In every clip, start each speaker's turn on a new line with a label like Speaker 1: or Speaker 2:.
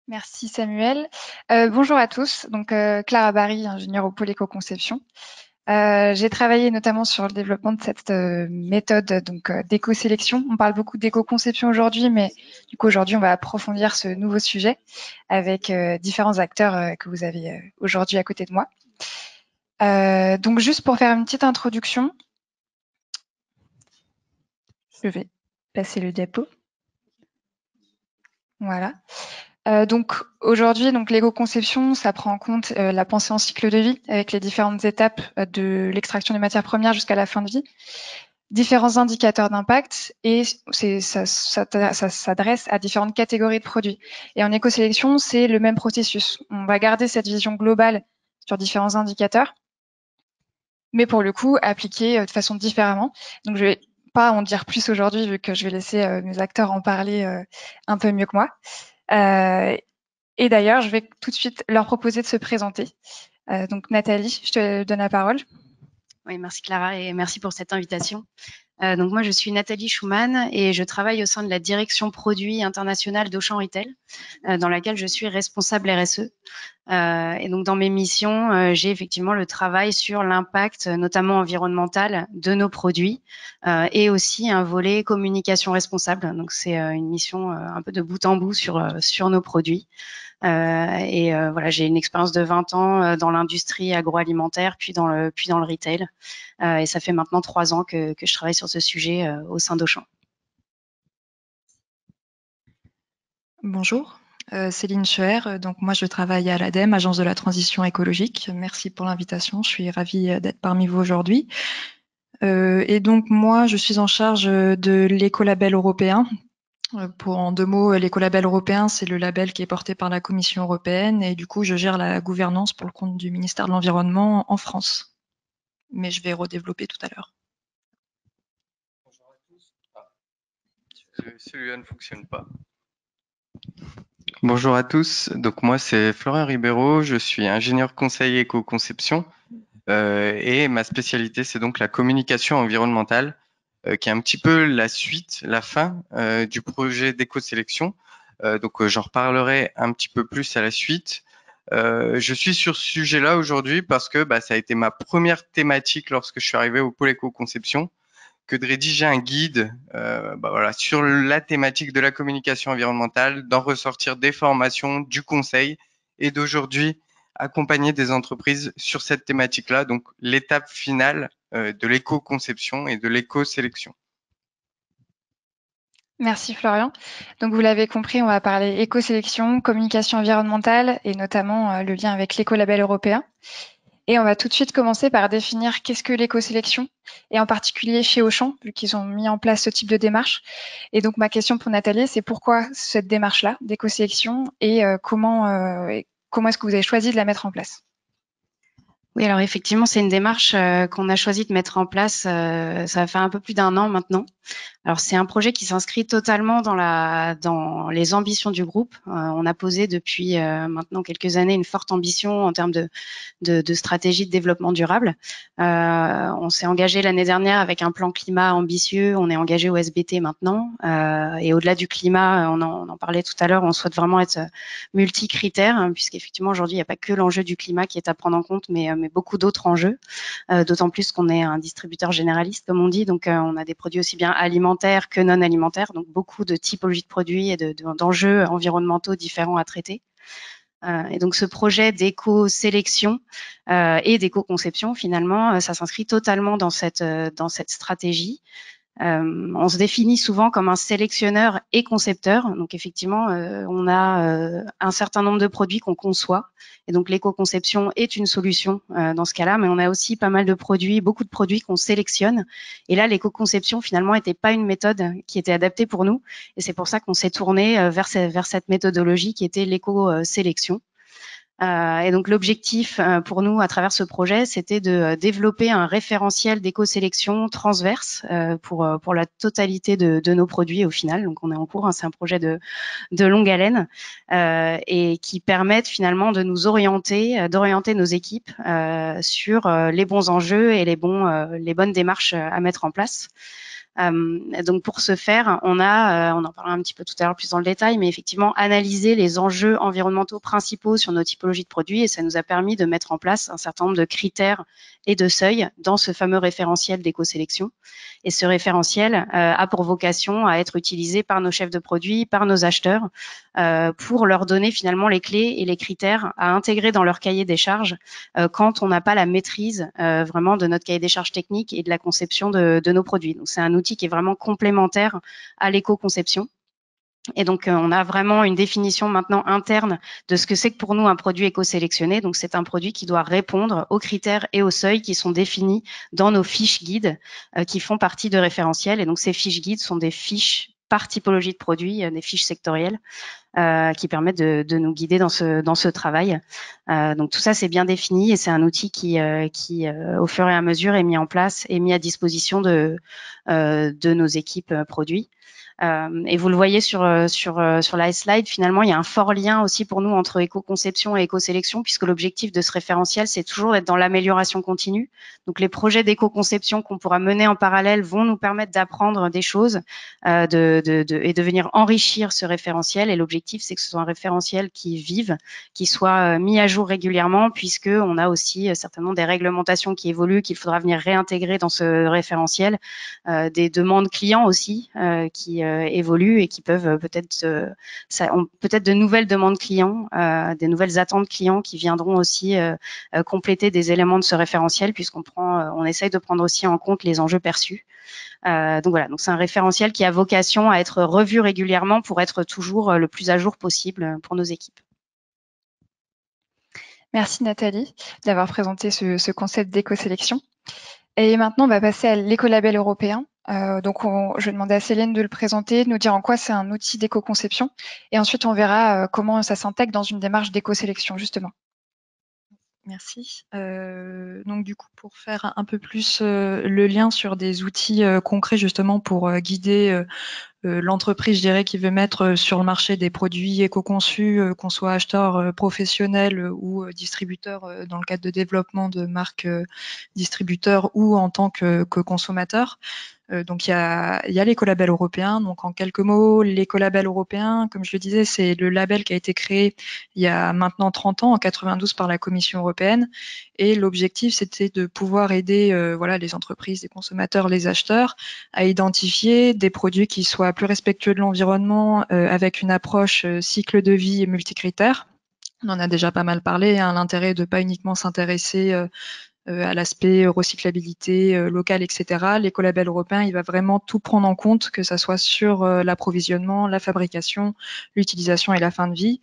Speaker 1: Merci Samuel. Bonjour à tous. Donc Clara Barry, ingénieure au pôle éco-conception. J'ai travaillé notamment sur le développement de cette méthode d'éco-sélection. On parle beaucoup d'éco-conception aujourd'hui, mais du coup aujourd'hui on va approfondir ce nouveau sujet avec différents acteurs que vous avez aujourd'hui à côté de moi. Donc juste pour faire une petite introduction, je vais passer le diapo. Voilà. Donc aujourd'hui, l'éco-conception, ça prend en compte la pensée en cycle de vie avec les différentes étapes de l'extraction des matières premières jusqu'à la fin de vie, différents indicateurs d'impact et ça s'adresse à différentes catégories de produits. Et en éco-sélection, c'est le même processus. On va garder cette vision globale sur différents indicateurs, mais pour le coup, appliquer de façon différemment. Donc je vais pas en dire plus aujourd'hui vu que je vais laisser mes acteurs en parler un peu mieux que moi. Et d'ailleurs, je vais tout de suite leur proposer de se présenter. Donc Nathalie, je te donne la parole.
Speaker 2: Oui, merci Clara et merci pour cette invitation. Donc moi, je suis Nathalie Schumann et je travaille au sein de la direction produits internationale d'Auchan Retail, dans laquelle je suis responsable RSE. Et donc dans mes missions, j'ai effectivement le travail sur l'impact, notamment environnemental, de nos produits et aussi un volet communication responsable. Donc c'est une mission un peu de bout en bout sur nos produits. Voilà, j'ai une expérience de 20 ans dans l'industrie agroalimentaire, puis dans le retail. Et ça fait maintenant 3 ans que je travaille sur ce sujet au sein d'Auchan.
Speaker 3: Bonjour, Céline Scheer. Donc moi, je travaille à l'ADEME, Agence de la transition écologique. Merci pour l'invitation. Je suis ravie d'être parmi vous aujourd'hui. Et donc moi, je suis en charge de l'écolabel européen. Pour en 2 mots, l'écolabel européen, c'est le label qui est porté par la Commission européenne et du coup, je gère la gouvernance pour le compte du ministère de l'Environnement en France. Mais je vais redévelopper tout à l'heure.
Speaker 4: Bonjour à tous. Celui-là ne fonctionne pas. Bonjour à tous. Donc moi, c'est Florian Ribeiro. Je suis ingénieur conseil éco-conception et ma spécialité, c'est donc la communication environnementale, qui est un petit peu la suite, la fin du projet d'éco-sélection. J'en reparlerai un petit peu plus à la suite. Je suis sur ce sujet-là aujourd'hui parce que ça a été ma première thématique lorsque je suis arrivé au pôle éco-conception, que de rédiger un guide sur la thématique de la communication environnementale, d'en ressortir des formations, du conseil et d'aujourd'hui accompagner des entreprises sur cette thématique-là, donc l'étape finale de l'éco-conception et de l'éco-sélection.
Speaker 1: Merci Florian. Donc vous l'avez compris, on va parler éco-sélection, communication environnementale et notamment le lien avec l'écolabel européen. Et on va tout de suite commencer par définir qu'est-ce que l'éco-sélection, et en particulier chez Auchan, vu qu'ils ont mis en place ce type de démarche. Et donc ma question pour Nathalie, c'est pourquoi cette démarche-là d'éco-sélection et comment est-ce que vous avez choisi de la mettre en place?
Speaker 2: Oui, alors effectivement, c'est une démarche qu'on a choisi de mettre en place, ça fait un peu plus d'1 an maintenant. Alors c'est un projet qui s'inscrit totalement dans les ambitions du groupe. On a posé depuis maintenant quelques années une forte ambition en termes de stratégie de développement durable. On s'est engagé l'année dernière avec un plan climat ambitieux. On est engagé au SBT maintenant. Et au-delà du climat, on en parlait tout à l'heure, on souhaite vraiment être multi-critères, hein, puisqu'effectivement aujourd'hui il n'y a pas que l'enjeu du climat qui est à prendre en compte, mais beaucoup d'autres enjeux. D'autant plus qu'on est un distributeur généraliste, comme on dit, donc on a des produits aussi bien alimentaires que non alimentaires, donc beaucoup de typologies de produits et d'enjeux environnementaux différents à traiter. Et donc ce projet d'éco-sélection et d'éco-conception, finalement, ça s'inscrit totalement dans cette stratégie. On se définit souvent comme un sélectionneur et concepteur. Donc effectivement, on a un certain nombre de produits qu'on conçoit. Et donc l'éco-conception est une solution dans ce cas-là, mais on a aussi pas mal de produits, beaucoup de produits qu'on sélectionne. Et là, l'éco-conception finalement n'était pas une méthode qui était adaptée pour nous. Et c'est pour ça qu'on s'est tourné vers cette méthodologie qui était l'éco-sélection. Et donc l'objectif pour nous à travers ce projet, c'était de développer un référentiel d'éco-sélection transverse pour la totalité de nos produits au final. Donc on est en cours, hein, c'est un projet de longue haleine et qui permettent finalement de nous orienter, d'orienter nos équipes sur les bons enjeux et les bonnes démarches à mettre en place. Donc pour ce faire, on en parlera un petit peu tout à l'heure plus dans le détail, mais effectivement analyser les enjeux environnementaux principaux sur nos typologies de produits, et ça nous a permis de mettre en place un certain nombre de critères et de seuils dans ce fameux référentiel d'éco-sélection. Et ce référentiel a pour vocation à être utilisé par nos chefs de produits, par nos acheteurs, pour leur donner finalement les clés et les critères à intégrer dans leur cahier des charges quand on n'a pas la maîtrise vraiment de notre cahier des charges technique et de la conception de nos produits. Donc c'est un outil qui est vraiment complémentaire à l'éco-conception. Et donc, on a vraiment une définition maintenant interne de ce que c'est que pour nous un produit éco-sélectionné. Donc, c'est un produit qui doit répondre aux critères et aux seuils qui sont définis dans nos fiches guides qui font partie de référentiels. Et donc, ces fiches guides sont des fiches par typologie de produits, des fiches sectorielles qui permettent de nous guider dans ce travail. Donc, tout ça, c'est bien défini et c'est un outil qui au fur et à mesure, est mis en place et mis à disposition de nos équipes produits. Et vous le voyez sur la slide, finalement, il y a un fort lien aussi pour nous entre éco-conception et éco-sélection, puisque l'objectif de ce référentiel, c'est toujours d'être dans l'amélioration continue. Donc, les projets d'éco-conception qu'on pourra mener en parallèle vont nous permettre d'apprendre des choses et de venir enrichir ce référentiel. Et l'objectif, c'est que ce soit un référentiel qui vive, qui soit mis à jour régulièrement, puisque on a aussi certainement des réglementations qui évoluent, qu'il faudra venir réintégrer dans ce référentiel, des demandes clients aussi qui évoluent et qui peuvent peut-être de nouvelles demandes clients, des nouvelles attentes clients qui viendront aussi compléter des éléments de ce référentiel, on essaye de prendre aussi en compte les enjeux perçus. Donc voilà, donc c'est un référentiel qui a vocation à être revu régulièrement pour être toujours le plus à jour possible pour nos équipes.
Speaker 1: Merci Nathalie d'avoir présenté ce concept d'éco-sélection. Et maintenant, on va passer à l'écolabel européen. Donc, je vais demander à Céline de le présenter, de nous dire en quoi c'est un outil d'éco-conception. Et ensuite, on verra comment ça s'intègre dans une démarche d'éco-sélection, justement.
Speaker 3: Merci. Donc du coup, pour faire un peu plus le lien sur des outils concrets justement pour guider l'entreprise, je dirais, qui veut mettre sur le marché des produits éco-conçus, qu'on soit acheteur professionnel ou distributeur dans le cadre de développement de marques distributeurs ou en tant que consommateur. Donc il y a l'écolabel européen. Donc en quelques mots, l'écolabel européen, comme je le disais, c'est le label qui a été créé il y a maintenant 30 ans, en 92 par la Commission européenne. Et l'objectif, c'était de pouvoir aider les entreprises, les consommateurs, les acheteurs à identifier des produits qui soient plus respectueux de l'environnement avec une approche cycle de vie et multicritères. On en a déjà pas mal parlé, hein, l'intérêt de pas uniquement s'intéresser à l'aspect recyclabilité locale, etc. L'écolabel européen, il va vraiment tout prendre en compte, que ça soit sur l'approvisionnement, la fabrication, l'utilisation et la fin de vie.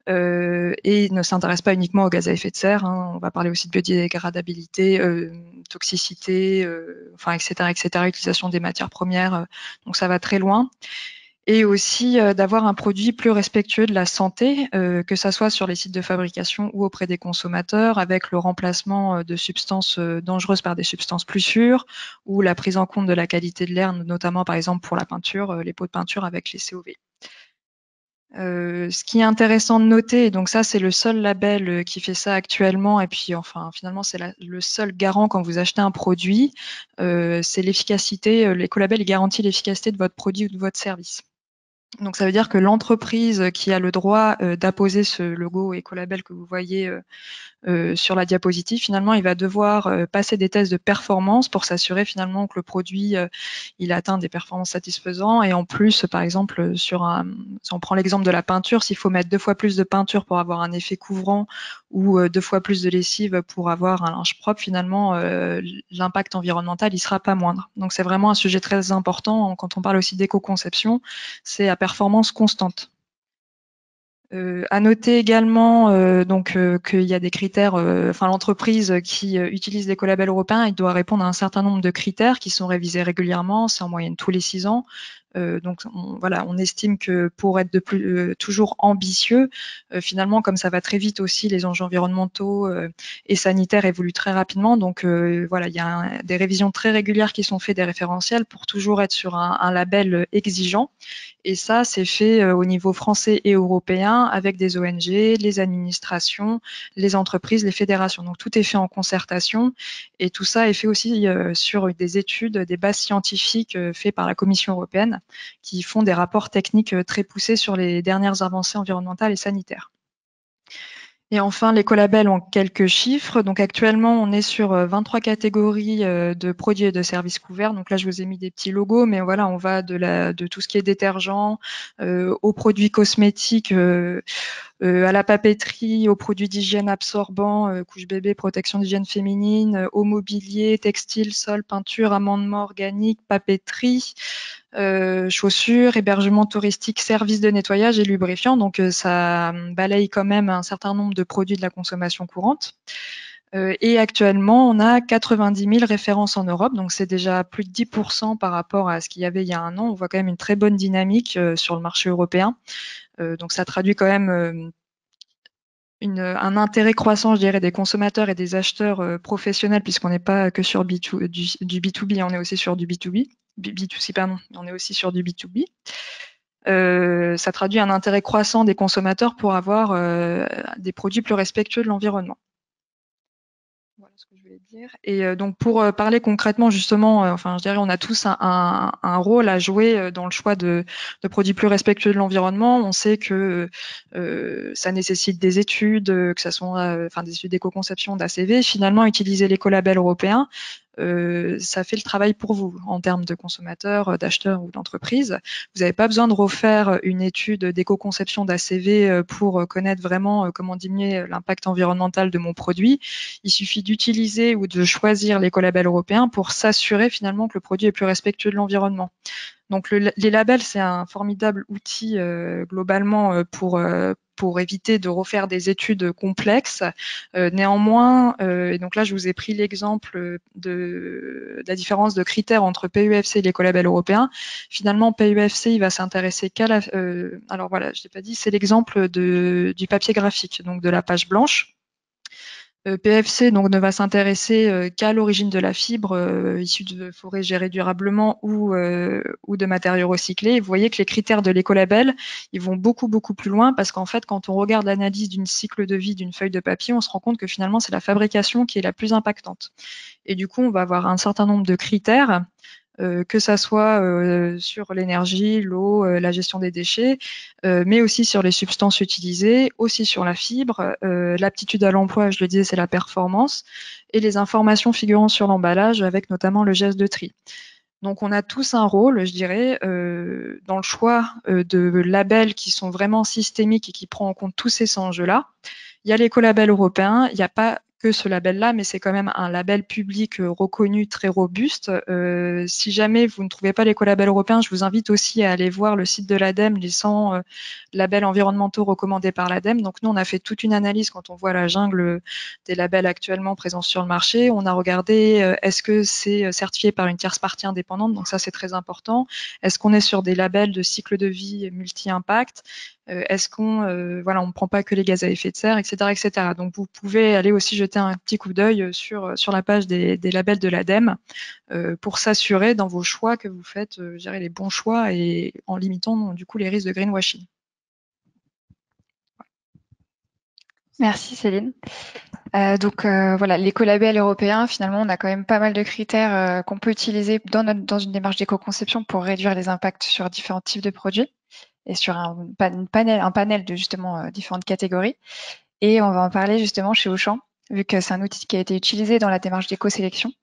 Speaker 3: Et il ne s'intéresse pas uniquement aux gaz à effet de serre. Hein. On va parler aussi de biodégradabilité, toxicité, etc., utilisation des matières premières. Donc ça va très loin. Et aussi d'avoir un produit plus respectueux de la santé, que ça soit sur les sites de fabrication ou auprès des consommateurs, avec le remplacement de substances dangereuses par des substances plus sûres, ou la prise en compte de la qualité de l'air, notamment par exemple pour la peinture, les pots de peinture avec les COV. Ce qui est intéressant de noter, donc ça c'est le seul label qui fait ça actuellement, et puis enfin finalement c'est le seul garant quand vous achetez un produit, c'est l'efficacité, l'écolabel garantit l'efficacité de votre produit ou de votre service. Donc ça veut dire que l'entreprise qui a le droit d'apposer ce logo écolabel que vous voyez sur la diapositive, finalement, il va devoir passer des tests de performance pour s'assurer finalement que le produit il atteint des performances satisfaisantes. Et en plus, par exemple, si on prend l'exemple de la peinture, s'il faut mettre 2 fois plus de peinture pour avoir un effet couvrant ou 2 fois plus de lessive pour avoir un linge propre, finalement, l'impact environnemental il sera pas moindre. Donc c'est vraiment un sujet très important quand on parle aussi d'éco-conception, c'est à performance constante. À noter également qu'il y a des critères, l'entreprise qui utilise l'écolabel européen, il doit répondre à un certain nombre de critères qui sont révisés régulièrement, c'est en moyenne tous les 6 ans. Donc voilà, on estime que pour être toujours ambitieux, finalement, comme ça va très vite aussi, les enjeux environnementaux et sanitaires évoluent très rapidement. Donc voilà, il y a des révisions très régulières qui sont faites des référentiels pour toujours être sur un label exigeant. Et ça, c'est fait au niveau français et européen avec des ONG, les administrations, les entreprises, les fédérations. Donc tout est fait en concertation et tout ça est fait aussi sur des études, des bases scientifiques faites par la Commission européenne qui font des rapports techniques très poussés sur les dernières avancées environnementales et sanitaires. Et enfin, l'écolabel en quelques chiffres. Donc actuellement, on est sur 23 catégories de produits et de services couverts. Donc là, je vous ai mis des petits logos, mais voilà, on va de tout ce qui est détergent aux produits cosmétiques, à la papeterie, aux produits d'hygiène absorbants, couche bébé, protection d'hygiène féminine, au mobilier, textile, sol, peinture, amendement organique, papeterie, chaussures, hébergement touristique, services de nettoyage et lubrifiant. Donc ça balaye quand même un certain nombre de produits de la consommation courante. Et actuellement, on a 90 000 références en Europe, donc c'est déjà plus de 10% par rapport à ce qu'il y avait il y a un an. On voit quand même une très bonne dynamique sur le marché européen. Donc ça traduit quand même un intérêt croissant, je dirais, des consommateurs et des acheteurs professionnels, puisqu'on n'est pas que sur du B2B, on est aussi sur du B2B, B2C, pardon, on est aussi sur du B2B. Ça traduit un intérêt croissant des consommateurs pour avoir des produits plus respectueux de l'environnement. Voilà ce que je voulais dire. Et donc pour parler concrètement justement, enfin je dirais on a tous un rôle à jouer dans le choix de produits plus respectueux de l'environnement. On sait que ça nécessite des études, que ça soit enfin des études d'éco-conception, d'ACV. Finalement, utiliser l'écolabel européen, ça fait le travail pour vous en termes de consommateurs, d'acheteurs ou d'entreprises. Vous n'avez pas besoin de refaire une étude d'éco-conception d'ACV pour connaître vraiment comment diminuer l'impact environnemental de mon produit. Il suffit d'utiliser ou de choisir l'écolabel européen pour s'assurer finalement que le produit est plus respectueux de l'environnement. Donc les labels, c'est un formidable outil globalement pour éviter de refaire des études complexes. Néanmoins, et donc là je vous ai pris l'exemple de la différence de critères entre PEFC et l'écolabel européen. Finalement, PEFC, il va s'intéresser qu'à la... alors voilà, je l'ai pas dit, c'est l'exemple du papier graphique, donc de la page blanche. PFC donc ne va s'intéresser qu'à l'origine de la fibre issue de forêts gérées durablement ou de matériaux recyclés. Vous voyez que les critères de l'écolabel, ils vont beaucoup plus loin parce qu'en fait, quand on regarde l'analyse d'une cycle de vie d'une feuille de papier, on se rend compte que finalement, c'est la fabrication qui est la plus impactante. Et du coup, on va avoir un certain nombre de critères que ça soit sur l'énergie, l'eau, la gestion des déchets, mais aussi sur les substances utilisées, aussi sur la fibre, l'aptitude à l'emploi, je le disais, c'est la performance, et les informations figurant sur l'emballage avec notamment le geste de tri. Donc on a tous un rôle, je dirais, dans le choix de labels qui sont vraiment systémiques et qui prend en compte tous ces enjeux-là. Il y a l'écolabel européen, il n'y a pas que ce label-là, mais c'est quand même un label public reconnu, très robuste. Si jamais vous ne trouvez pas l'écolabel européen, je vous invite aussi à aller voir le site de l'ADEME, les 100 labels environnementaux recommandés par l'ADEME. Donc nous, on a fait toute une analyse quand on voit la jungle des labels actuellement présents sur le marché. On a regardé est-ce que c'est certifié par une tierce partie indépendante, donc ça c'est très important. Est-ce qu'on est sur des labels de cycle de vie multi-impact? Est-ce qu'on voilà, on ne prend pas que les gaz à effet de serre, etc., etc. Donc vous pouvez aller aussi jeter un petit coup d'œil sur la page des labels de l'ADEME pour s'assurer dans vos choix que vous faites, je dirais, les bons choix et en limitant du coup les risques de greenwashing.
Speaker 1: Merci Céline. Donc voilà, l'écolabel européen, finalement, on a quand même pas mal de critères qu'on peut utiliser dans une démarche d'éco-conception pour réduire les impacts sur différents types de produits et sur un panel de justement différentes catégories. Et on va en parler justement chez Auchan, vu que c'est un outil qui a été utilisé dans la démarche d'éco-sélection.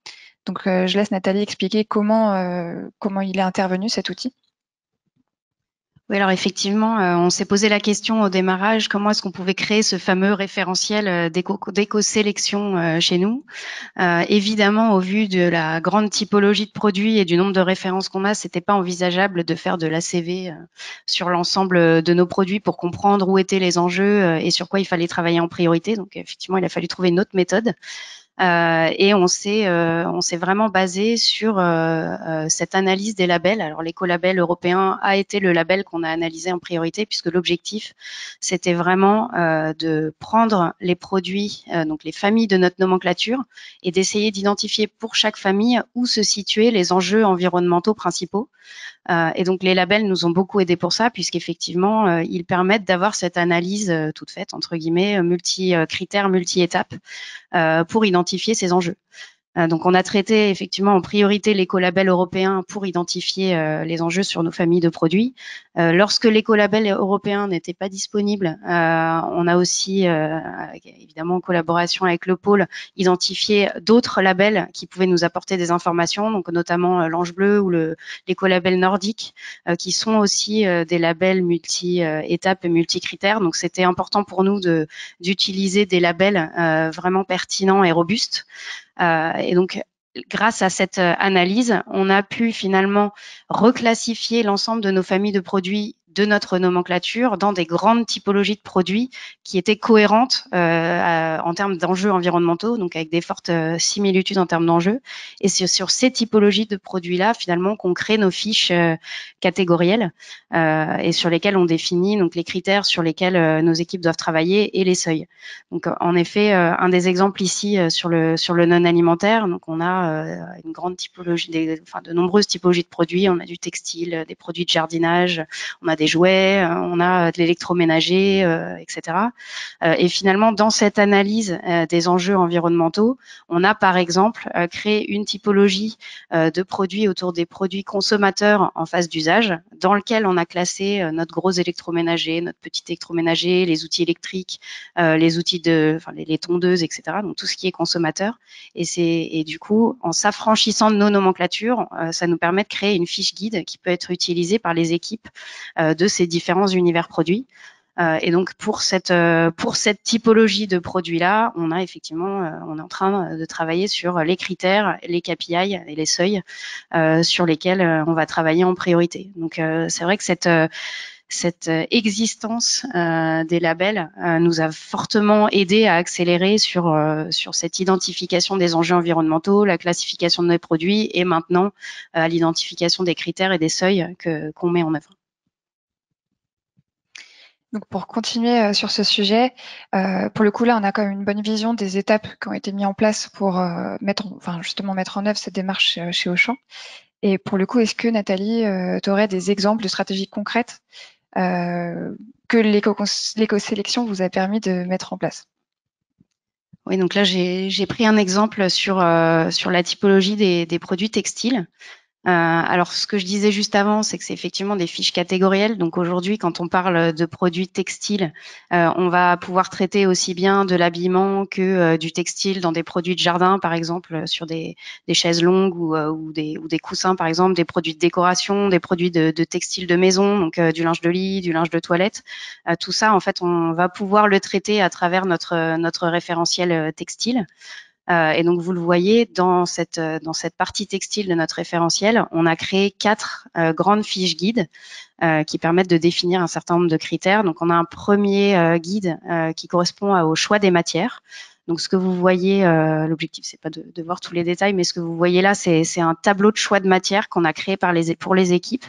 Speaker 1: Donc je laisse Nathalie expliquer comment il est intervenu cet outil.
Speaker 2: Oui, alors effectivement, on s'est posé la question au démarrage, comment est-ce qu'on pouvait créer ce fameux référentiel d'éco-sélection chez nous. Évidemment, au vu de la grande typologie de produits et du nombre de références qu'on a, c'était pas envisageable de faire de l'ACV sur l'ensemble de nos produits pour comprendre où étaient les enjeux et sur quoi il fallait travailler en priorité. Donc effectivement, il a fallu trouver une autre méthode. Et on s'est vraiment basé sur cette analyse des labels. Alors l'écolabel européen a été le label qu'on a analysé en priorité, puisque l'objectif c'était vraiment de prendre les produits, donc les familles de notre nomenclature, et d'essayer d'identifier pour chaque famille où se situaient les enjeux environnementaux principaux. Et donc les labels nous ont beaucoup aidés pour ça, puisqu'effectivement ils permettent d'avoir cette analyse toute faite entre guillemets, multi-critères, multi-étapes, pour identifier ces enjeux. Donc on a traité effectivement en priorité l'écolabel européen pour identifier les enjeux sur nos familles de produits. Lorsque l'écolabel européen n'était pas disponible, on a aussi, évidemment en collaboration avec le pôle, identifié d'autres labels qui pouvaient nous apporter des informations, donc notamment l'Ange Bleu ou l'écolabel nordique, qui sont aussi des labels multi-étapes et multi-critères. Donc c'était important pour nous d'utiliser des labels vraiment pertinents et robustes. Et donc, grâce à cette analyse, on a pu finalement reclassifier l'ensemble de nos familles de produits de notre nomenclature dans des grandes typologies de produits qui étaient cohérentes en termes d'enjeux environnementaux, donc avec des fortes similitudes en termes d'enjeux. Et c'est sur ces typologies de produits-là, finalement, qu'on crée nos fiches catégorielles et sur lesquelles on définit donc les critères sur lesquels nos équipes doivent travailler et les seuils. Donc, en effet, un des exemples ici sur le non alimentaire, donc on a une grande typologie, de nombreuses typologies de produits. On a du textile, des produits de jardinage, on a des jouets, on a de l'électroménager, etc. Et finalement, dans cette analyse des enjeux environnementaux, on a par exemple créé une typologie de produits autour des produits consommateurs en phase d'usage, dans lequel on a classé notre gros électroménager, notre petit électroménager, les outils électriques, les outils les tondeuses, etc. Donc tout ce qui est consommateur. Et du coup, en s'affranchissant de nos nomenclatures, ça nous permet de créer une fiche guide qui peut être utilisée par les équipes de ces différents univers produits. Et donc pour cette typologie de produits-là, on est en train de travailler sur les critères, les KPI et les seuils sur lesquels on va travailler en priorité. Donc c'est vrai que cette existence des labels nous a fortement aidé à accélérer sur cette identification des enjeux environnementaux, la classification de nos produits et maintenant l'identification des critères et des seuils qu'on met en œuvre.
Speaker 1: Donc pour continuer sur ce sujet, pour le coup là on a quand même une bonne vision des étapes qui ont été mises en place pour mettre en œuvre cette démarche chez Auchan. Et pour le coup, est-ce que Nathalie, tu aurais des exemples de stratégies concrètes que l'éco-sélection vous a permis de mettre en place?
Speaker 2: Oui, donc là j'ai pris un exemple sur la typologie des produits textiles. Alors, ce que je disais juste avant, c'est que c'est effectivement des fiches catégorielles. Donc aujourd'hui, quand on parle de produits textiles, on va pouvoir traiter aussi bien de l'habillement que du textile dans des produits de jardin, par exemple, sur des chaises longues ou des coussins, par exemple, des produits de décoration, des produits de textile de maison, donc du linge de lit, du linge de toilette. Tout ça, en fait, on va pouvoir le traiter à travers notre référentiel textile. Et donc, vous le voyez, dans cette partie textile de notre référentiel, on a créé 4 grandes fiches guides qui permettent de définir un certain nombre de critères. Donc, on a un premier guide qui correspond au choix des matières. Donc, ce que vous voyez, l'objectif, c'est pas de voir tous les détails, mais ce que vous voyez là, c'est un tableau de choix de matières qu'on a créé pour les équipes.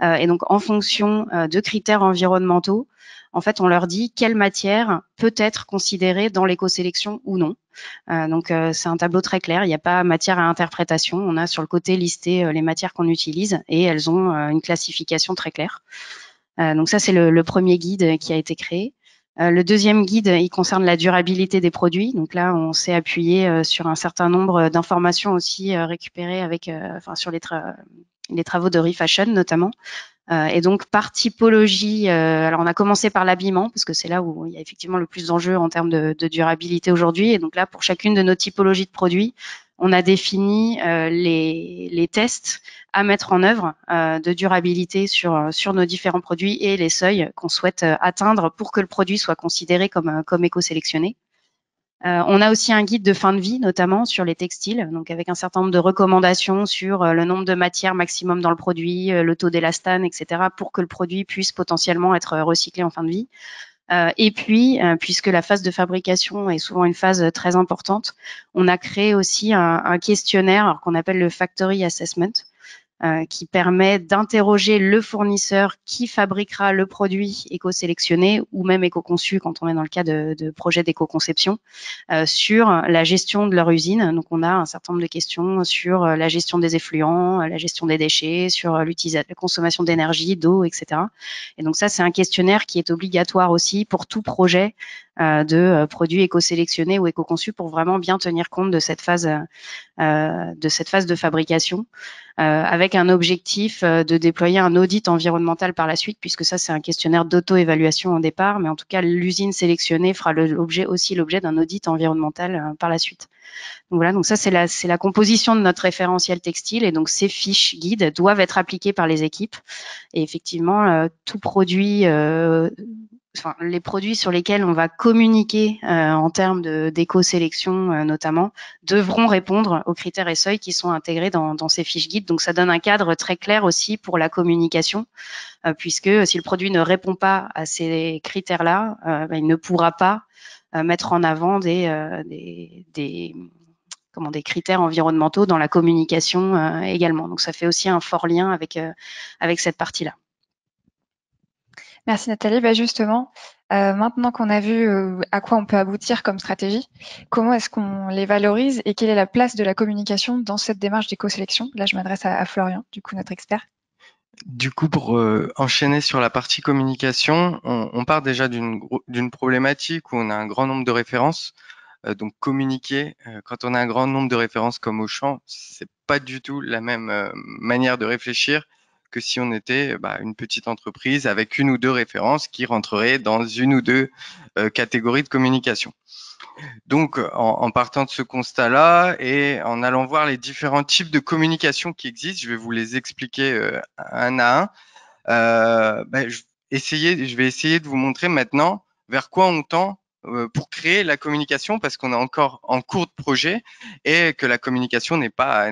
Speaker 2: Et donc, en fonction de critères environnementaux, en fait, on leur dit quelle matière peut être considérée dans l'éco-sélection ou non. Donc, c'est un tableau très clair. Il n'y a pas matière à interprétation. On a sur le côté listé les matières qu'on utilise et elles ont une classification très claire. Donc, ça, c'est le premier guide qui a été créé. Le deuxième guide, il concerne la durabilité des produits. Donc là, on s'est appuyé sur un certain nombre d'informations aussi récupérées sur les travaux de Refashion notamment. Et donc par typologie, alors on a commencé par l'habillement parce que c'est là où il y a effectivement le plus d'enjeux en termes de durabilité aujourd'hui. Et donc là, pour chacune de nos typologies de produits, on a défini les tests à mettre en œuvre de durabilité sur nos différents produits et les seuils qu'on souhaite atteindre pour que le produit soit considéré comme éco-sélectionné. On a aussi un guide de fin de vie, notamment sur les textiles, donc avec un certain nombre de recommandations sur le nombre de matières maximum dans le produit, le taux d'élastane, etc., pour que le produit puisse potentiellement être recyclé en fin de vie. Et puis, puisque la phase de fabrication est souvent une phase très importante, on a créé aussi un questionnaire qu'on appelle le Factory Assessment, qui permet d'interroger le fournisseur qui fabriquera le produit éco-sélectionné ou même éco-conçu quand on est dans le cas de projets d'éco-conception, sur la gestion de leur usine. Donc on a un certain nombre de questions sur la gestion des effluents, la gestion des déchets, sur la consommation d'énergie, d'eau, etc. Et donc ça, c'est un questionnaire qui est obligatoire aussi pour tout projet de produits éco-sélectionnés ou éco-conçus pour vraiment bien tenir compte de cette phase de fabrication, avec un objectif de déployer un audit environnemental par la suite, puisque ça, c'est un questionnaire d'auto-évaluation au départ, mais en tout cas, l'usine sélectionnée fera aussi l'objet d'un audit environnemental par la suite. Donc voilà, donc ça, c'est la composition de notre référentiel textile, et donc ces fiches guides doivent être appliquées par les équipes. Et effectivement, tout produit les produits sur lesquels on va communiquer en termes d'éco-sélection notamment, devront répondre aux critères et seuils qui sont intégrés dans ces fiches guides. Donc ça donne un cadre très clair aussi pour la communication, puisque si le produit ne répond pas à ces critères-là, il ne pourra pas mettre en avant des critères environnementaux dans la communication également. Donc ça fait aussi un fort lien avec cette partie-là.
Speaker 1: Merci Nathalie. Justement, maintenant qu'on a vu à quoi on peut aboutir comme stratégie, comment est-ce qu'on les valorise et quelle est la place de la communication dans cette démarche d'éco-sélection? Là, je m'adresse à Florian, du coup, notre expert.
Speaker 4: Du coup, pour enchaîner sur la partie communication, on part déjà d'une problématique où on a un grand nombre de références. Donc communiquer, quand on a un grand nombre de références comme Auchan, c'est pas du tout la même manière de réfléchir que si on était une petite entreprise avec une ou deux références qui rentreraient dans une ou deux catégories de communication. Donc, en partant de ce constat-là et en allant voir les différents types de communication qui existent, je vais vous les expliquer un à un. Je vais essayer de vous montrer maintenant vers quoi on tend pour créer la communication, parce qu'on est encore en cours de projet et que la communication n'est pas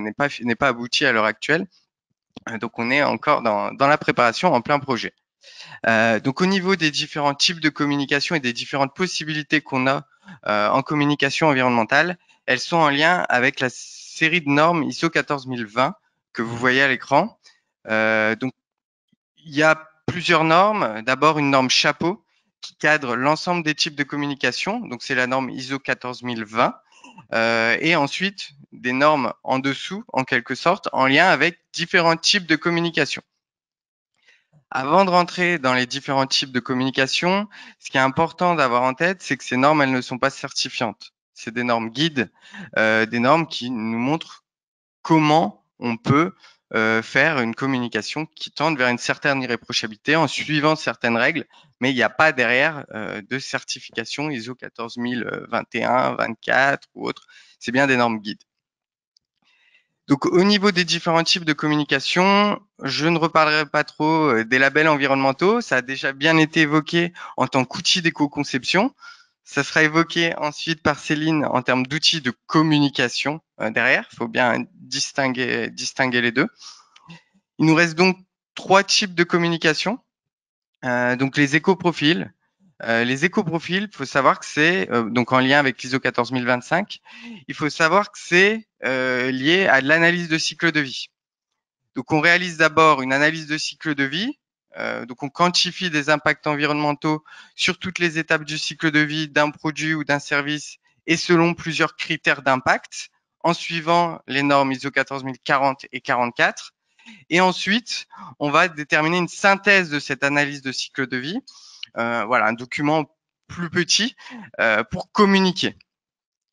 Speaker 4: aboutie à l'heure actuelle. Donc, on est encore dans la préparation en plein projet. Donc au niveau des différents types de communication et des différentes possibilités qu'on a en communication environnementale, elles sont en lien avec la série de normes ISO 14020 que vous voyez à l'écran. Donc il y a plusieurs normes. D'abord une norme chapeau qui cadre l'ensemble des types de communication. Donc c'est la norme ISO 14020. Et ensuite des normes en dessous, en quelque sorte, en lien avec différents types de communication. Avant de rentrer dans les différents types de communication, ce qui est important d'avoir en tête, c'est que ces normes, elles ne sont pas certifiantes. C'est des normes guides, des normes qui nous montrent comment on peut faire une communication qui tende vers une certaine irréprochabilité en suivant certaines règles, mais il n'y a pas derrière de certification ISO 14021, 24 ou autre. C'est bien des normes guides. Donc, au niveau des différents types de communication, je ne reparlerai pas trop des labels environnementaux. Ça a déjà bien été évoqué en tant qu'outil d'éco-conception. Ça sera évoqué ensuite par Céline en termes d'outils de communication derrière. Il faut bien distinguer les deux. Il nous reste donc 3 types de communication. Donc, les éco-profils. Les éco-profils, il faut savoir que c'est donc en lien avec l'ISO 14025. Il faut savoir que c'est lié à de l'analyse de cycle de vie. Donc, on réalise d'abord une analyse de cycle de vie. Donc, on quantifie des impacts environnementaux sur toutes les étapes du cycle de vie d'un produit ou d'un service et selon plusieurs critères d'impact en suivant les normes ISO 14040 et 44. Et ensuite, on va déterminer une synthèse de cette analyse de cycle de vie. Voilà, un document plus petit pour communiquer.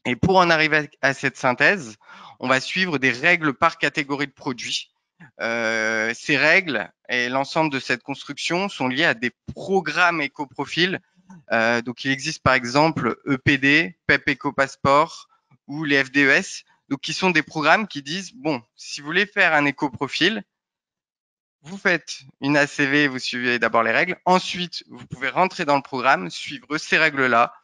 Speaker 4: Et pour en arriver à cette synthèse, on va suivre des règles par catégorie de produits. Ces règles et l'ensemble de cette construction sont liées à des programmes éco-profils. Donc, il existe par exemple EPD, PEP Éco-Passeport ou les FDES, donc qui sont des programmes qui disent bon, si vous voulez faire un éco-profil, vous faites une ACV, vous suivez d'abord les règles. Ensuite, vous pouvez rentrer dans le programme, suivre ces règles-là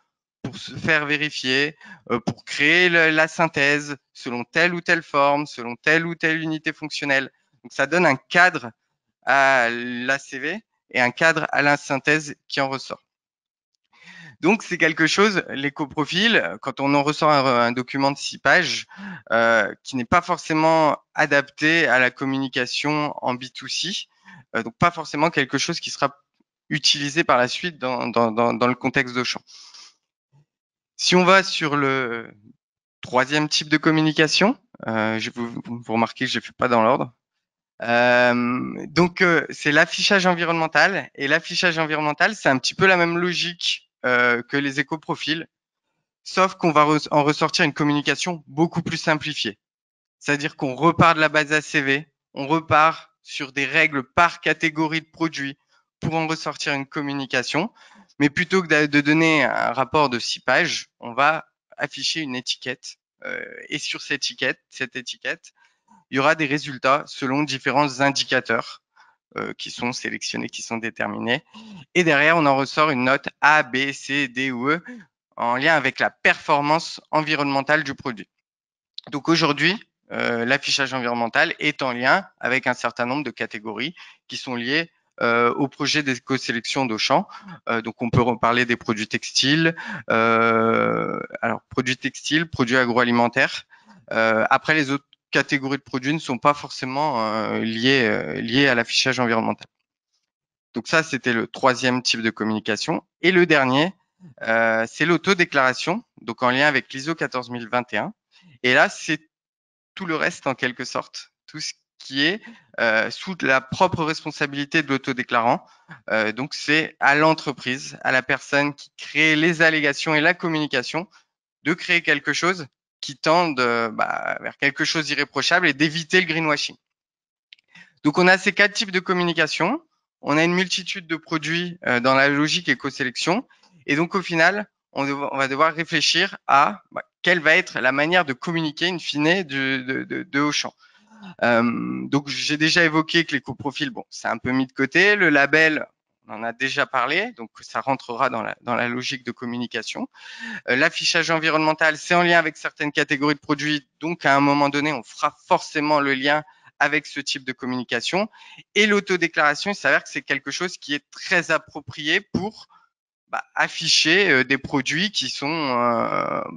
Speaker 4: pour se faire vérifier, pour créer la synthèse selon telle ou telle forme, selon telle ou telle unité fonctionnelle. Donc, ça donne un cadre à l'ACV et un cadre à la synthèse qui en ressort. Donc, c'est quelque chose, l'éco-profil, quand on en ressort un document de 6 pages, qui n'est pas forcément adapté à la communication en B2C, donc pas forcément quelque chose qui sera utilisé par la suite dans le contexte d'Auchan. Si on va sur le troisième type de communication, vous remarquez que je ne fais pas dans l'ordre. Donc, c'est l'affichage environnemental. Et l'affichage environnemental, c'est un petit peu la même logique que les éco-profils, sauf qu'on va en ressortir une communication beaucoup plus simplifiée. C'est-à-dire qu'on repart de la base ACV, on repart sur des règles par catégorie de produits pour en ressortir une communication. Mais plutôt que de donner un rapport de 6 pages, on va afficher une étiquette. Et sur cette étiquette, il y aura des résultats selon différents indicateurs qui sont sélectionnés, qui sont déterminés. Et derrière, on en ressort une note A, B, C, D ou E en lien avec la performance environnementale du produit. Donc aujourd'hui, l'affichage environnemental est en lien avec un certain nombre de catégories qui sont liées au projet d'éco-sélection d'Auchan. Donc on peut reparler des produits textiles, alors produits textiles, produits agroalimentaires. Après, les autres catégories de produits ne sont pas forcément liées à l'affichage environnemental. Donc ça, c'était le troisième type de communication. Et le dernier, c'est l'autodéclaration, donc en lien avec l'ISO 14021. Et là, c'est tout le reste en quelque sorte, tout ce qui est sous la propre responsabilité de l'autodéclarant. Donc c'est à l'entreprise, à la personne qui crée les allégations et la communication, de créer quelque chose qui tende vers quelque chose d'irréprochable et d'éviter le greenwashing. Donc on a ces 4 types de communication, on a une multitude de produits dans la logique éco-sélection, et donc au final, on va devoir réfléchir à quelle va être la manière de communiquer in fine de Auchan. Donc j'ai déjà évoqué que l'éco-profil, bon, c'est un peu mis de côté. Le label, on en a déjà parlé, donc ça rentrera dans la logique de communication. L'affichage environnemental, c'est en lien avec certaines catégories de produits, donc à un moment donné, on fera forcément le lien avec ce type de communication. Et l'autodéclaration, il s'avère que c'est quelque chose qui est très approprié pour afficher des produits qui sont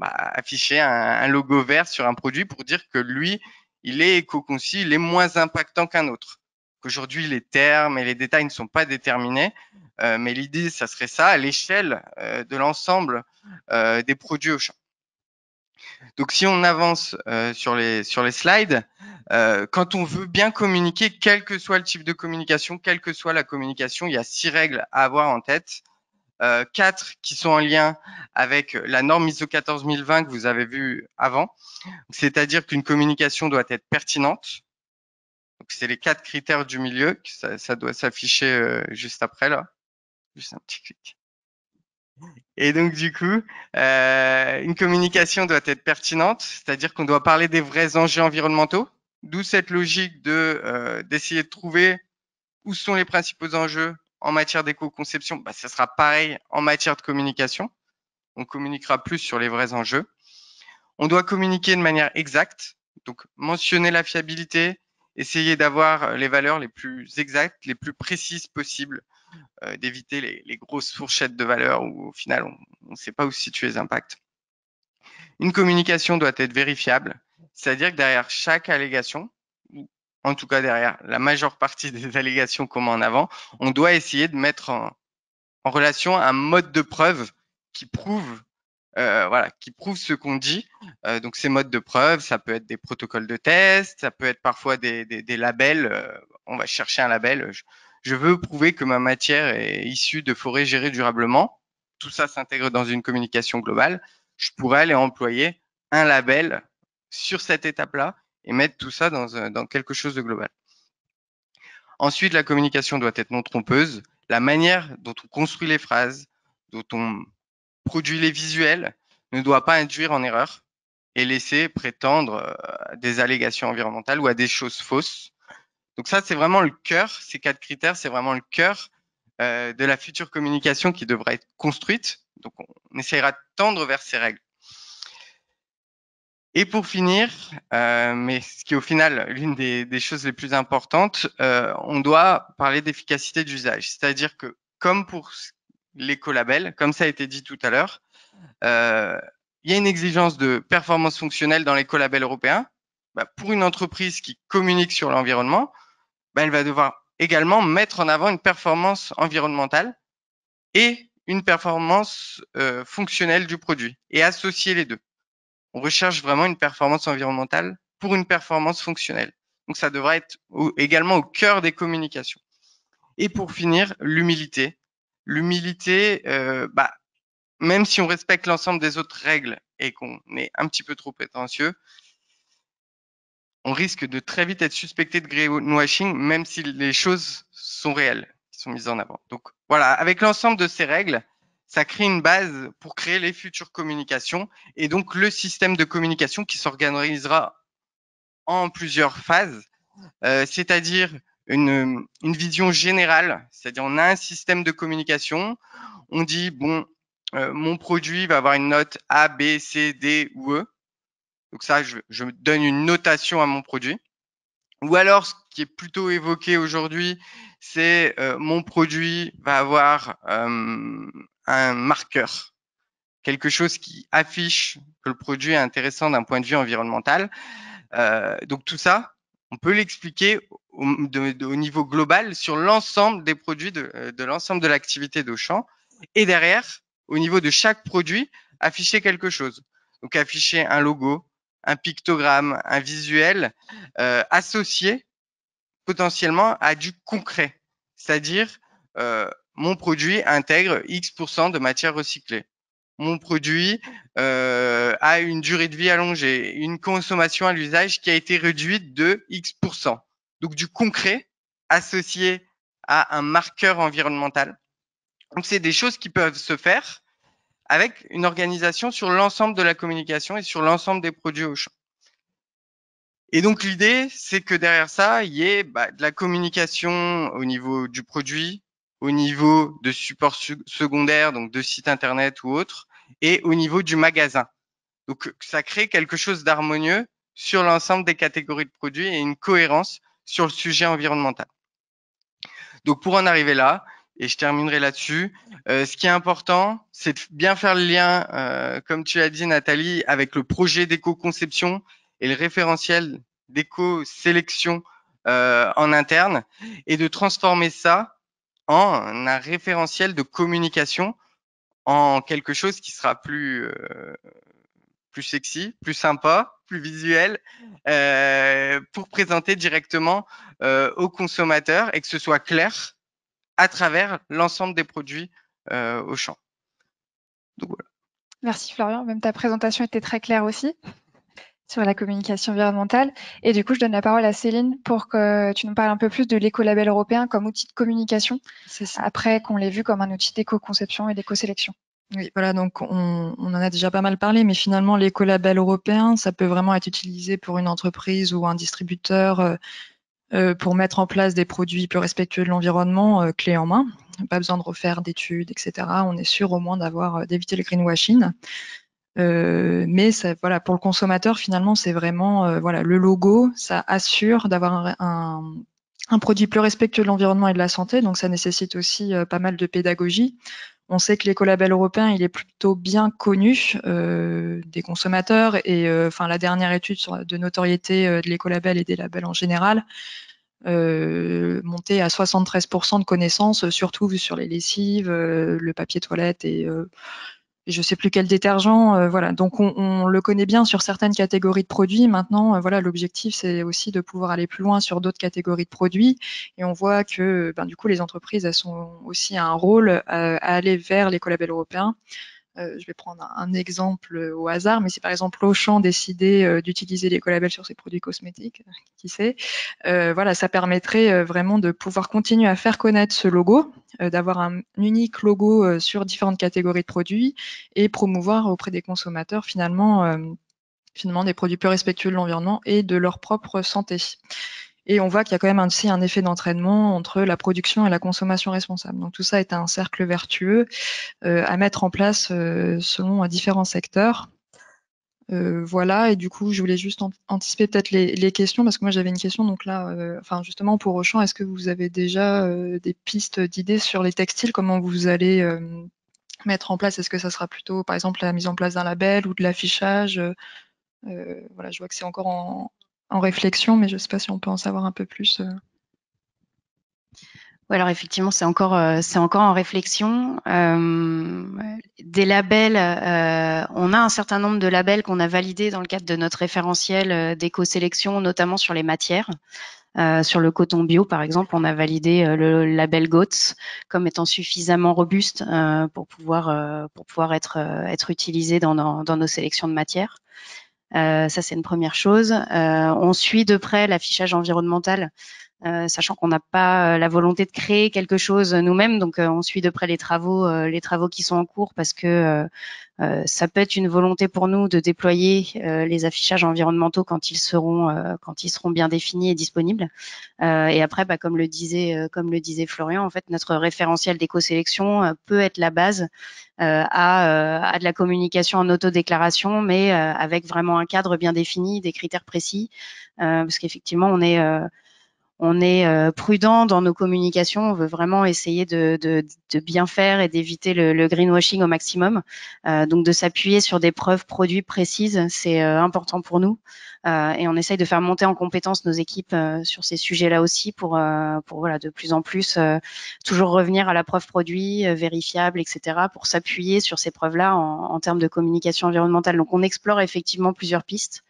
Speaker 4: afficher un logo vert sur un produit pour dire que lui, il est éco-concis, il est moins impactant qu'un autre. Qu'aujourd'hui, les termes et les détails ne sont pas déterminés, mais l'idée, ça serait ça à l'échelle de l'ensemble des produits Auchan. Donc, si on avance sur les slides, quand on veut bien communiquer, quel que soit le type de communication, quelle que soit la communication, il y a 6 règles à avoir en tête. 4 qui sont en lien avec la norme ISO 14020 que vous avez vu avant. C'est-à-dire qu'une communication doit être pertinente. Donc, c'est les 4 critères du milieu. Ça doit s'afficher juste après, là. Juste un petit clic. Et donc, du coup, une communication doit être pertinente, c'est-à-dire qu'on doit parler des vrais enjeux environnementaux. D'où cette logique d'essayer de trouver où sont les principaux enjeux en matière d'éco-conception. Ça sera pareil en matière de communication. On communiquera plus sur les vrais enjeux. On doit communiquer de manière exacte, donc mentionner la fiabilité, essayer d'avoir les valeurs les plus exactes, les plus précises possibles, d'éviter les grosses fourchettes de valeurs où au final on ne sait pas où se situent les impacts. Une communication doit être vérifiable, c'est-à-dire que derrière chaque allégation, ou en tout cas derrière la majeure partie des allégations qu'on met en avant, on doit essayer de mettre en relation un mode de preuve qui prouve qui prouve ce qu'on dit. Donc ces modes de preuve, ça peut être des protocoles de test, ça peut être parfois des labels. On va chercher un label. Je veux prouver que ma matière est issue de forêts gérées durablement. Tout ça s'intègre dans une communication globale. Je pourrais aller employer un label sur cette étape-là et mettre tout ça dans quelque chose de global. Ensuite, la communication doit être non trompeuse. La manière dont on construit les phrases, dont on produit les visuels, ne doit pas induire en erreur et laisser prétendre des allégations environnementales ou à des choses fausses. Donc ça, c'est vraiment le cœur, ces 4 critères, c'est vraiment le cœur de la future communication qui devra être construite. Donc on essaiera de tendre vers ces règles. Et pour finir, mais ce qui est au final l'une des choses les plus importantes, on doit parler d'efficacité d'usage. C'est-à-dire que comme pour l'écolabel, comme ça a été dit tout à l'heure. Il y a une exigence de performance fonctionnelle dans l'écolabel européen. Pour une entreprise qui communique sur l'environnement, elle va devoir également mettre en avant une performance environnementale et une performance fonctionnelle du produit et associer les deux. On recherche vraiment une performance environnementale pour une performance fonctionnelle. Donc ça devra être également au cœur des communications. Et pour finir, l'humilité. L'humilité, même si on respecte l'ensemble des autres règles et qu'on est un petit peu trop prétentieux, on risque de très vite être suspecté de greenwashing, même si les choses sont réelles, qui sont mises en avant. Donc voilà, avec l'ensemble de ces règles, ça crée une base pour créer les futures communications et donc le système de communication qui s'organisera en plusieurs phases, c'est-à-dire une vision générale, c'est-à-dire on a un système de communication, on dit bon, mon produit va avoir une note A, B, C, D ou E. Donc ça, je donne une notation à mon produit. Ou alors, ce qui est plutôt évoqué aujourd'hui, c'est mon produit va avoir un marqueur, quelque chose qui affiche que le produit est intéressant d'un point de vue environnemental. Donc tout ça, on peut l'expliquer au niveau global sur l'ensemble des produits de l'ensemble de l'activité d'Auchan. Et derrière, au niveau de chaque produit, afficher quelque chose. Donc afficher un logo, un pictogramme, un visuel associé potentiellement à du concret. C'est-à-dire, mon produit intègre X% de matière recyclée. Mon produit a une durée de vie allongée, une consommation à l'usage qui a été réduite de X%. Donc du concret associé à un marqueur environnemental. Donc c'est des choses qui peuvent se faire avec une organisation sur l'ensemble de la communication et sur l'ensemble des produits Auchan. Et donc l'idée, c'est que derrière ça, il y ait de la communication au niveau du produit, au niveau de supports secondaires, donc de sites internet ou autres, et au niveau du magasin. Donc ça crée quelque chose d'harmonieux sur l'ensemble des catégories de produits et une cohérence sur le sujet environnemental. Donc pour en arriver là, et je terminerai là-dessus, ce qui est important, c'est de bien faire le lien, comme tu as dit Nathalie, avec le projet d'éco-conception et le référentiel d'éco-sélection en interne, et de transformer ça en un référentiel de communication, en quelque chose qui sera plus sexy, plus sympa, plus visuel, pour présenter directement aux consommateurs et que ce soit clair à travers l'ensemble des produits Auchan. Donc voilà.
Speaker 1: Merci Florian, même ta présentation était très claire aussi sur la communication environnementale. Et du coup, je donne la parole à Céline pour que tu nous parles un peu plus de l'écolabel européen comme outil de communication, après qu'on l'ait vu comme un outil d'éco-conception et d'éco-sélection.
Speaker 3: Oui, voilà, donc on en a déjà pas mal parlé, mais finalement, l'écolabel européen, ça peut vraiment être utilisé pour une entreprise ou un distributeur pour mettre en place des produits plus respectueux de l'environnement, clé en main. Pas besoin de refaire d'études, etc. On est sûr au moins d'éviter le greenwashing. Mais ça, voilà, pour le consommateur, finalement, c'est vraiment le logo, ça assure d'avoir un produit plus respectueux de l'environnement et de la santé, donc ça nécessite aussi pas mal de pédagogie. On sait que l'écolabel européen, il est plutôt bien connu des consommateurs et la dernière étude de notoriété de l'écolabel et des labels en général montait à 73% de connaissances, surtout vu sur les lessives, le papier toilette et je sais plus quel détergent, voilà. Donc on le connaît bien sur certaines catégories de produits. Maintenant, l'objectif c'est aussi de pouvoir aller plus loin sur d'autres catégories de produits. Et on voit que, du coup, les entreprises elles sont aussi un rôle à aller vers l'écolabel européen. Je vais prendre un exemple au hasard, mais si par exemple Auchan décidait d'utiliser l'écolabel sur ses produits cosmétiques, qui sait, ça permettrait vraiment de pouvoir continuer à faire connaître ce logo, d'avoir un unique logo sur différentes catégories de produits et promouvoir auprès des consommateurs finalement des produits plus respectueux de l'environnement et de leur propre santé. Et on voit qu'il y a quand même aussi un effet d'entraînement entre la production et la consommation responsable. Donc tout ça est un cercle vertueux à mettre en place selon différents secteurs. Voilà, et du coup, je voulais juste anticiper peut-être les questions, parce que moi j'avais une question, donc là, enfin justement pour Auchan, est-ce que vous avez déjà des pistes d'idées sur les textiles, comment vous allez mettre en place? Est-ce que ça sera plutôt, par exemple, la mise en place d'un label ou de l'affichage? Voilà, je vois que c'est encore en réflexion, mais je ne sais pas si on peut en savoir un peu plus.
Speaker 2: Ouais, alors effectivement, c'est encore en réflexion. Des labels, on a un certain nombre de labels qu'on a validés dans le cadre de notre référentiel d'éco-sélection, notamment sur les matières. Sur le coton bio, par exemple, on a validé le label GOTS comme étant suffisamment robuste pour pouvoir être utilisé dans nos sélections de matières. Ça, c'est une première chose. On suit de près l'affichage environnemental, sachant qu'on n'a pas la volonté de créer quelque chose nous-mêmes, donc on suit de près les travaux qui sont en cours, parce que ça peut être une volonté pour nous de déployer les affichages environnementaux quand ils seront bien définis et disponibles. Et après, comme le disait Florian, en fait, notre référentiel d'éco-sélection peut être la base à de la communication en autodéclaration, mais avec vraiment un cadre bien défini, des critères précis, parce qu'effectivement, on est prudent dans nos communications. On veut vraiment essayer de bien faire et d'éviter le greenwashing au maximum. Donc de s'appuyer sur des preuves produits précises, c'est important pour nous. Et on essaye de faire monter en compétence nos équipes sur ces sujets-là aussi pour voilà, de plus en plus toujours revenir à la preuve produit vérifiable, etc. pour s'appuyer sur ces preuves-là en termes de communication environnementale. Donc on explore effectivement plusieurs pistes.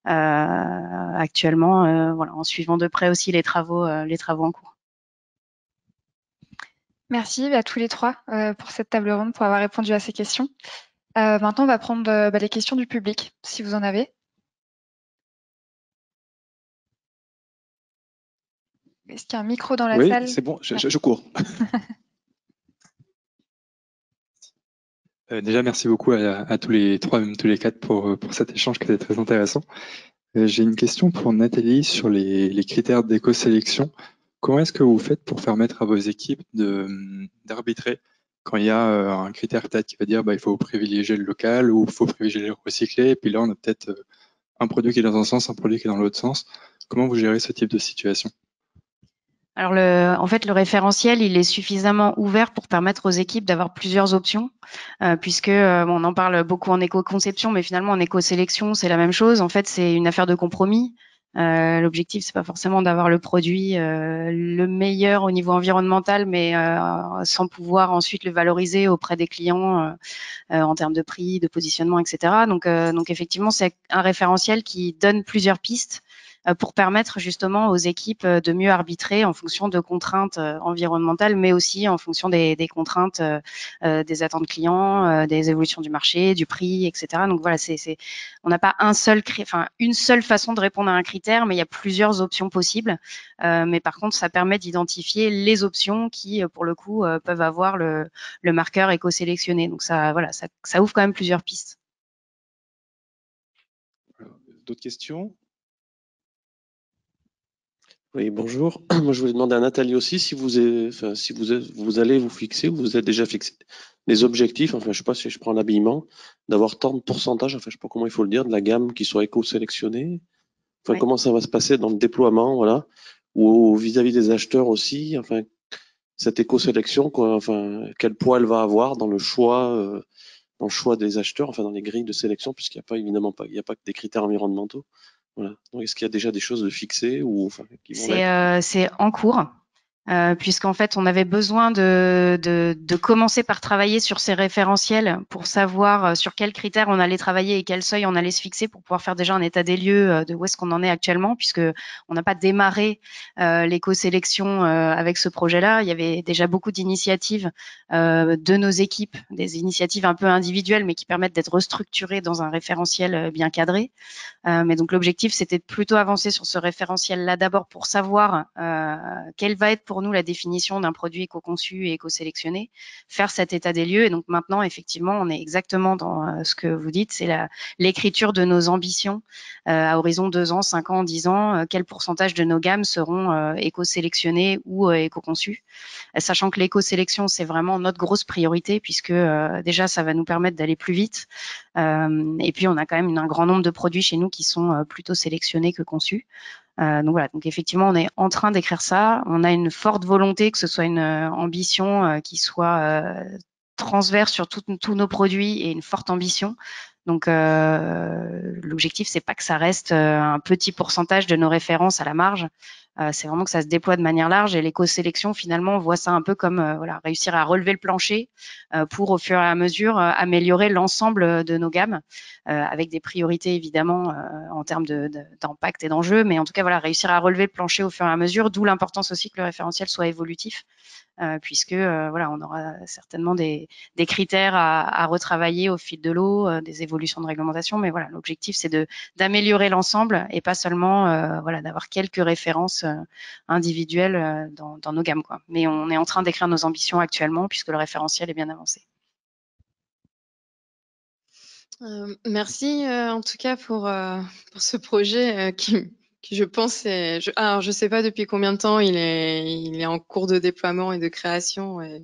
Speaker 2: Actuellement, voilà, en suivant de près aussi les travaux en cours.
Speaker 1: Merci à tous les trois pour cette table ronde, pour avoir répondu à ces questions. Maintenant, on va prendre les questions du public, si vous en avez. Est-ce qu'il y a un micro dans la salle?
Speaker 5: Oui, c'est bon, je cours. Déjà, merci beaucoup à tous les trois, même tous les quatre, pour cet échange qui était très intéressant. J'ai une question pour Nathalie sur les critères d'éco-sélection. Comment est-ce que vous faites pour permettre à vos équipes d'arbitrer quand il y a un critère peut-être qui va dire il faut privilégier le local ou il faut privilégier le recyclé, et puis là on a peut-être un produit qui est dans un sens, un produit qui est dans l'autre sens. Comment vous gérez ce type de situation?
Speaker 2: Alors en fait, le référentiel, il est suffisamment ouvert pour permettre aux équipes d'avoir plusieurs options, puisque on en parle beaucoup en éco-conception, mais finalement en éco-sélection, c'est la même chose. En fait, c'est une affaire de compromis. L'objectif, c'est pas forcément d'avoir le produit le meilleur au niveau environnemental, mais sans pouvoir ensuite le valoriser auprès des clients en termes de prix, de positionnement, etc. Donc effectivement, c'est un référentiel qui donne plusieurs pistes pour permettre justement aux équipes de mieux arbitrer en fonction de contraintes environnementales, mais aussi en fonction des contraintes des attentes clients, des évolutions du marché, du prix, etc. Donc voilà, on n'a pas une seule façon de répondre à un critère, mais il y a plusieurs options possibles. Mais par contre, ça permet d'identifier les options qui, pour le coup, peuvent avoir le marqueur éco-sélectionné. Donc ça ouvre quand même plusieurs pistes.
Speaker 5: D'autres questions?
Speaker 6: Oui, bonjour. Moi, je voulais demander à Nathalie aussi si vous allez vous fixer, ou vous êtes déjà fixé des objectifs. Enfin, je sais pas si je prends l'habillement, d'avoir tant de pourcentage. Enfin, je sais pas comment il faut le dire, de la gamme qui soit éco-sélectionnée. Enfin,
Speaker 2: Oui.
Speaker 6: comment ça va se passer dans le déploiement, voilà, ou vis-à-vis des acheteurs aussi. Enfin, cette éco-sélection, quoi. Enfin, quel poids elle va avoir dans le choix des acheteurs, enfin dans les grilles de sélection, puisqu'il n'y a pas évidemment pas, il n'y a pas que des critères environnementaux. Voilà. Donc, est-ce qu'il y a déjà des choses de fixées ou enfin qui vont l'être?
Speaker 2: C'est en cours. Puisqu'en fait, on avait besoin de commencer par travailler sur ces référentiels pour savoir sur quels critères on allait travailler et quel seuil on allait se fixer pour pouvoir faire déjà un état des lieux de où est-ce qu'on en est actuellement, puisque on n'a pas démarré l'éco-sélection avec ce projet-là. Il y avait déjà beaucoup d'initiatives de nos équipes, des initiatives un peu individuelles, mais qui permettent d'être restructurées dans un référentiel bien cadré. Mais donc l'objectif, c'était de plutôt avancer sur ce référentiel-là d'abord pour savoir quel va être pour pour nous la définition d'un produit éco-conçu et éco-sélectionné, faire cet état des lieux. Et donc maintenant, effectivement, on est exactement dans ce que vous dites, c'est l'écriture de nos ambitions à horizon 2 ans, 5 ans, 10 ans. Quel pourcentage de nos gammes seront éco-sélectionnées ou éco-conçues, sachant que l'éco-sélection, c'est vraiment notre grosse priorité, puisque déjà, ça va nous permettre d'aller plus vite. Et puis, on a quand même un grand nombre de produits chez nous qui sont plutôt sélectionnés que conçus. Donc voilà, donc effectivement, on est en train d'écrire ça. On a une forte volonté que ce soit une ambition qui soit transverse sur tous nos produits et une forte ambition. Donc l'objectif, c'est pas que ça reste un petit pourcentage de nos références à la marge. C'est vraiment que ça se déploie de manière large, et l'éco-sélection, finalement, on voit ça un peu comme voilà, réussir à relever le plancher pour, au fur et à mesure, améliorer l'ensemble de nos gammes, avec des priorités évidemment en termes d'impact et d'enjeux, mais en tout cas voilà, réussir à relever le plancher au fur et à mesure, d'où l'importance aussi que le référentiel soit évolutif. Puisque voilà, on aura certainement des critères à retravailler au fil de l'eau, des évolutions de réglementation, mais voilà, l'objectif c'est d'améliorer l'ensemble et pas seulement voilà, d'avoir quelques références individuelles dans nos gammes, quoi. Mais on est en train d'écrire nos ambitions actuellement puisque le référentiel est bien avancé.
Speaker 7: Merci en tout cas pour ce projet qui je pense alors je sais pas depuis combien de temps il est en cours de déploiement et de création, et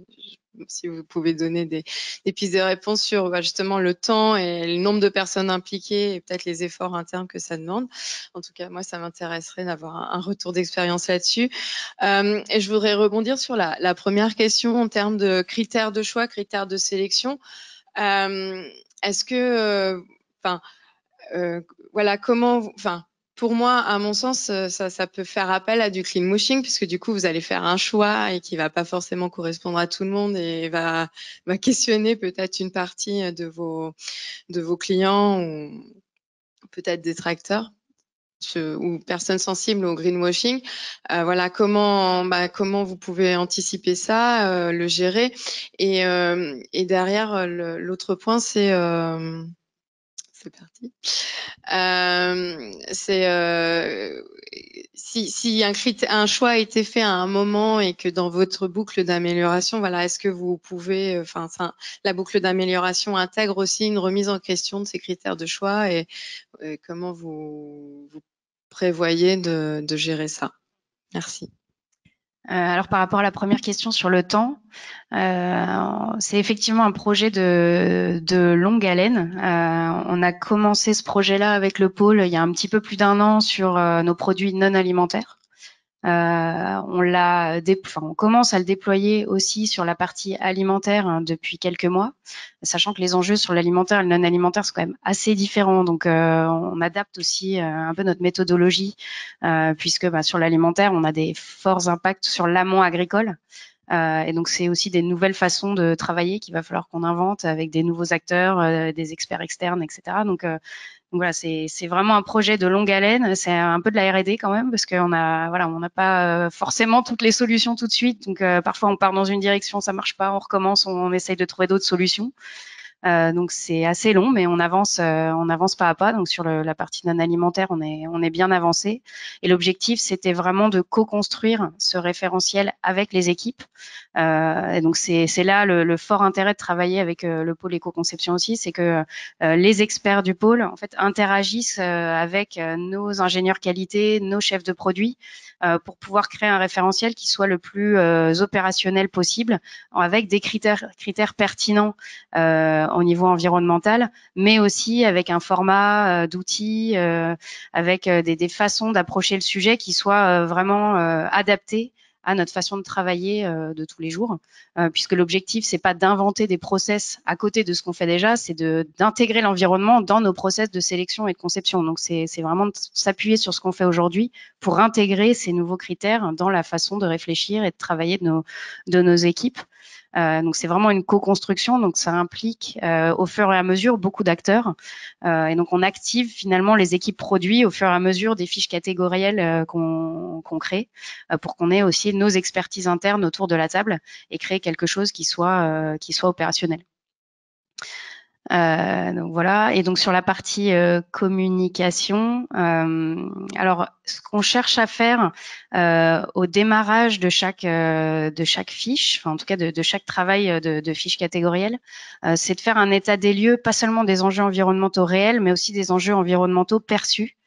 Speaker 7: si vous pouvez donner des pistes de réponse sur justement le temps et le nombre de personnes impliquées et peut-être les efforts internes que ça demande. En tout cas, moi, ça m'intéresserait d'avoir un retour d'expérience là-dessus. Et je voudrais rebondir sur la première question en termes de critères de choix, critères de sélection. Est-ce que, voilà, pour moi, à mon sens, ça peut faire appel à du clean washing, puisque du coup, vous allez faire un choix et qui va pas forcément correspondre à tout le monde et va questionner peut-être une partie de vos clients ou peut-être détracteurs ou personnes sensibles au greenwashing. Voilà, comment vous pouvez anticiper ça, le gérer, et derrière l'autre point, c'est parti. Si un choix a été fait à un moment et que dans votre boucle d'amélioration, voilà, est-ce que vous pouvez, la boucle d'amélioration intègre aussi une remise en question de ces critères de choix, et comment vous prévoyez de gérer ça? Merci.
Speaker 2: Alors par rapport à la première question sur le temps, c'est effectivement un projet de longue haleine. On a commencé ce projet-là avec le pôle il y a un petit peu plus d'1 an sur nos produits non alimentaires. On commence à le déployer aussi sur la partie alimentaire depuis quelques mois, sachant que les enjeux sur l'alimentaire et le non alimentaire sont quand même assez différents. Donc, on adapte aussi un peu notre méthodologie, puisque sur l'alimentaire, on a des forts impacts sur l'amont agricole. Et donc, c'est aussi des nouvelles façons de travailler qu'il va falloir qu'on invente avec des nouveaux acteurs, des experts externes, etc. Donc voilà, c'est vraiment un projet de longue haleine. C'est un peu de la R&D quand même, parce qu'on on n'a pas forcément toutes les solutions tout de suite. Donc parfois on part dans une direction, ça marche pas, on recommence, on essaye de trouver d'autres solutions. Donc c'est assez long, mais on avance pas à pas. Donc sur la partie non alimentaire, on est bien avancé. Et l'objectif, c'était vraiment de co-construire ce référentiel avec les équipes. Et donc c'est là le fort intérêt de travailler avec le pôle éco-conception aussi, c'est que les experts du pôle en fait interagissent avec nos ingénieurs qualité, nos chefs de produits, pour pouvoir créer un référentiel qui soit le plus opérationnel possible, avec des critères pertinents au niveau environnemental, mais aussi avec un format d'outils, avec des façons d'approcher le sujet qui soient vraiment adaptées à notre façon de travailler de tous les jours, puisque l'objectif, c'est pas d'inventer des process à côté de ce qu'on fait déjà, c'est d'intégrer l'environnement dans nos process de sélection et de conception. Donc, c'est vraiment de s'appuyer sur ce qu'on fait aujourd'hui pour intégrer ces nouveaux critères dans la façon de réfléchir et de travailler de nos équipes. Donc c'est vraiment une co-construction, donc ça implique au fur et à mesure beaucoup d'acteurs, et donc on active finalement les équipes produits au fur et à mesure des fiches catégorielles qu'on crée, pour qu'on ait aussi nos expertises internes autour de la table et créer quelque chose qui soit opérationnel. Donc voilà. Et donc sur la partie communication, alors ce qu'on cherche à faire au démarrage de chaque fiche, enfin en tout cas de chaque travail de fiche catégorielle, c'est de faire un état des lieux, pas seulement des enjeux environnementaux réels, mais aussi des enjeux environnementaux perçus.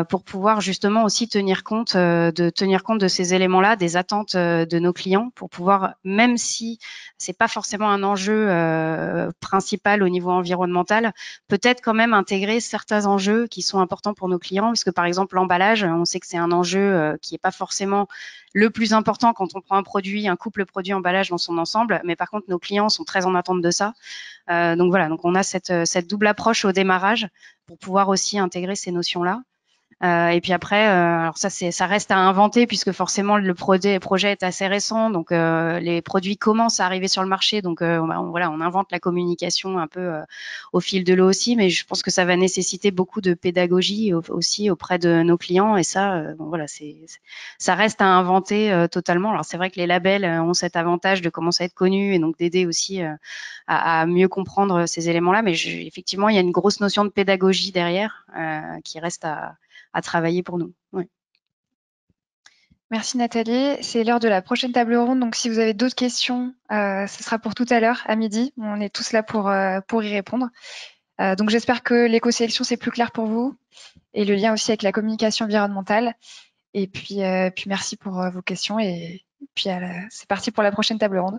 Speaker 2: Pour pouvoir justement aussi tenir compte de ces éléments-là, des attentes de nos clients, pour pouvoir, même si c'est pas forcément un enjeu principal au niveau environnemental, peut-être quand même intégrer certains enjeux qui sont importants pour nos clients, puisque par exemple l'emballage, on sait que c'est un enjeu qui est pas forcément le plus important quand on prend un couple produit-emballage dans son ensemble, mais par contre nos clients sont très en attente de ça. Donc voilà, donc on a cette double approche au démarrage pour pouvoir aussi intégrer ces notions-là. Et puis après, alors ça reste à inventer puisque forcément le projet est assez récent, donc les produits commencent à arriver sur le marché, donc on invente la communication un peu au fil de l'eau aussi, mais je pense que ça va nécessiter beaucoup de pédagogie aussi auprès de nos clients, et ça, ça reste à inventer totalement. Alors c'est vrai que les labels ont cet avantage de commencer à être connus et donc d'aider aussi à mieux comprendre ces éléments-là, mais effectivement il y a une grosse notion de pédagogie derrière qui reste à travailler pour nous. Ouais.
Speaker 1: Merci Nathalie. C'est l'heure de la prochaine table ronde. Donc, si vous avez d'autres questions, ce sera pour tout à l'heure, à midi. On est tous là pour y répondre. Donc, j'espère que l'éco-sélection, c'est plus clair pour vous et le lien aussi avec la communication environnementale. Et puis merci pour vos questions. Et puis, c'est parti pour la prochaine table ronde.